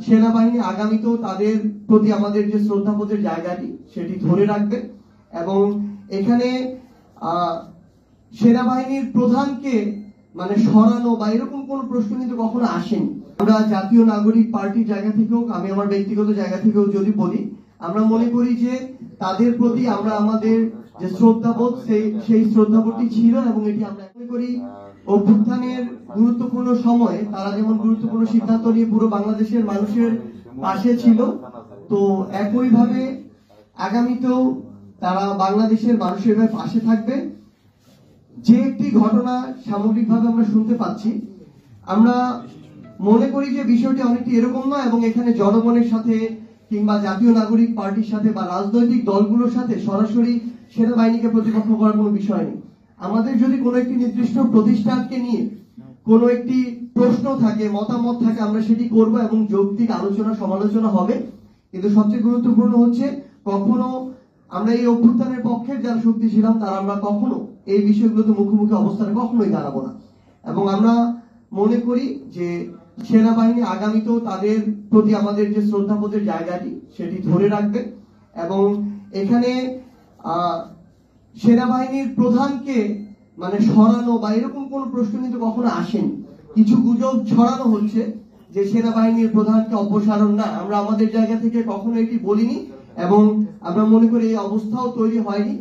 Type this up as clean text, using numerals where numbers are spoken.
সেনাবাহিনী আগামীতেও তাদের প্রতি আমাদের যে শ্রদ্ধাবোধের জায়গাটি সেটি ধরে রাখবে এবং এখানে সেনাবাহিনীর প্রধানকে মানে সরানো বা এরকম কোন প্রশ্ন কিন্তু কখনো আসেনি। আমরা জাতীয় নাগরিক পার্টির জায়গা থেকেও, আমি আমার ব্যক্তিগত জায়গা থেকেও যদি বলি, আমরা মনে করি যে তাদের প্রতি আমরা আমাদের যে শ্রদ্ধাবোধ সেই শ্রদ্ধাবোধটি ছিল এবং এটি আমরা মনে করি অভ্যুত্থানের গুরুত্বপূর্ণ সময়ে তারা যেমন গুরুত্বপূর্ণ সিদ্ধান্ত নিয়ে পুরো বাংলাদেশের মানুষের পাশে ছিল, তো একইভাবে আগামীতেও তারা বাংলাদেশের মানুষের পাশে থাকবে। যে একটি ঘটনা সামগ্রিকভাবে আমরা শুনতে পাচ্ছি, আমরা মনে করি যে বিষয়টি অনেকটি এরকম নয় এবং এখানে জনগণের সাথে কিংবা জাতীয় নাগরিক পার্টির সাথে বা রাজনৈতিক দলগুলোর সাথে সরাসরি সেনাবাহিনীকে প্রতিপক্ষ করার কোনো বিষয় নেই। আমাদের যদি কোনো একটি নির্দিষ্ট প্রতিষ্ঠানকে নিয়ে কোনো একটি প্রশ্ন থাকে, মতামত থাকে, আমরা সেটি করব এবং যৌক্তিক আলোচনা সমালোচনা হবে। কিন্তু সবচেয়ে গুরুত্বপূর্ণ হচ্ছে কখনো আমরা এই অভ্যুত্থানের পক্ষের যারা শক্তি ছিলাম তারা আমরা কখনো এই বিষয়গুলোতে মুখোমুখি অবস্থানে কখনোই দাঁড়াবো না এবং আমরা মনে করি যে সেনাবাহিনী আগামীতেও তাদের প্রতি আমাদের যে শ্রদ্ধাবোধের জায়গাটি সেটি ধরে রাখবে এবং এখানে সেনাবাহিনীর প্রধানকে মানে সরানো বা এরকম কোন প্রশ্ন কিন্তু কখনো আসেনি। কিছু গুজব ছড়ানো হচ্ছে যে সেনাবাহিনীর প্রধানকে অপসারণ, না, আমরা আমাদের জায়গা থেকে কখনো এটি বলিনি এবং আমরা মনে করি এই অবস্থাও তৈরি হয়নি।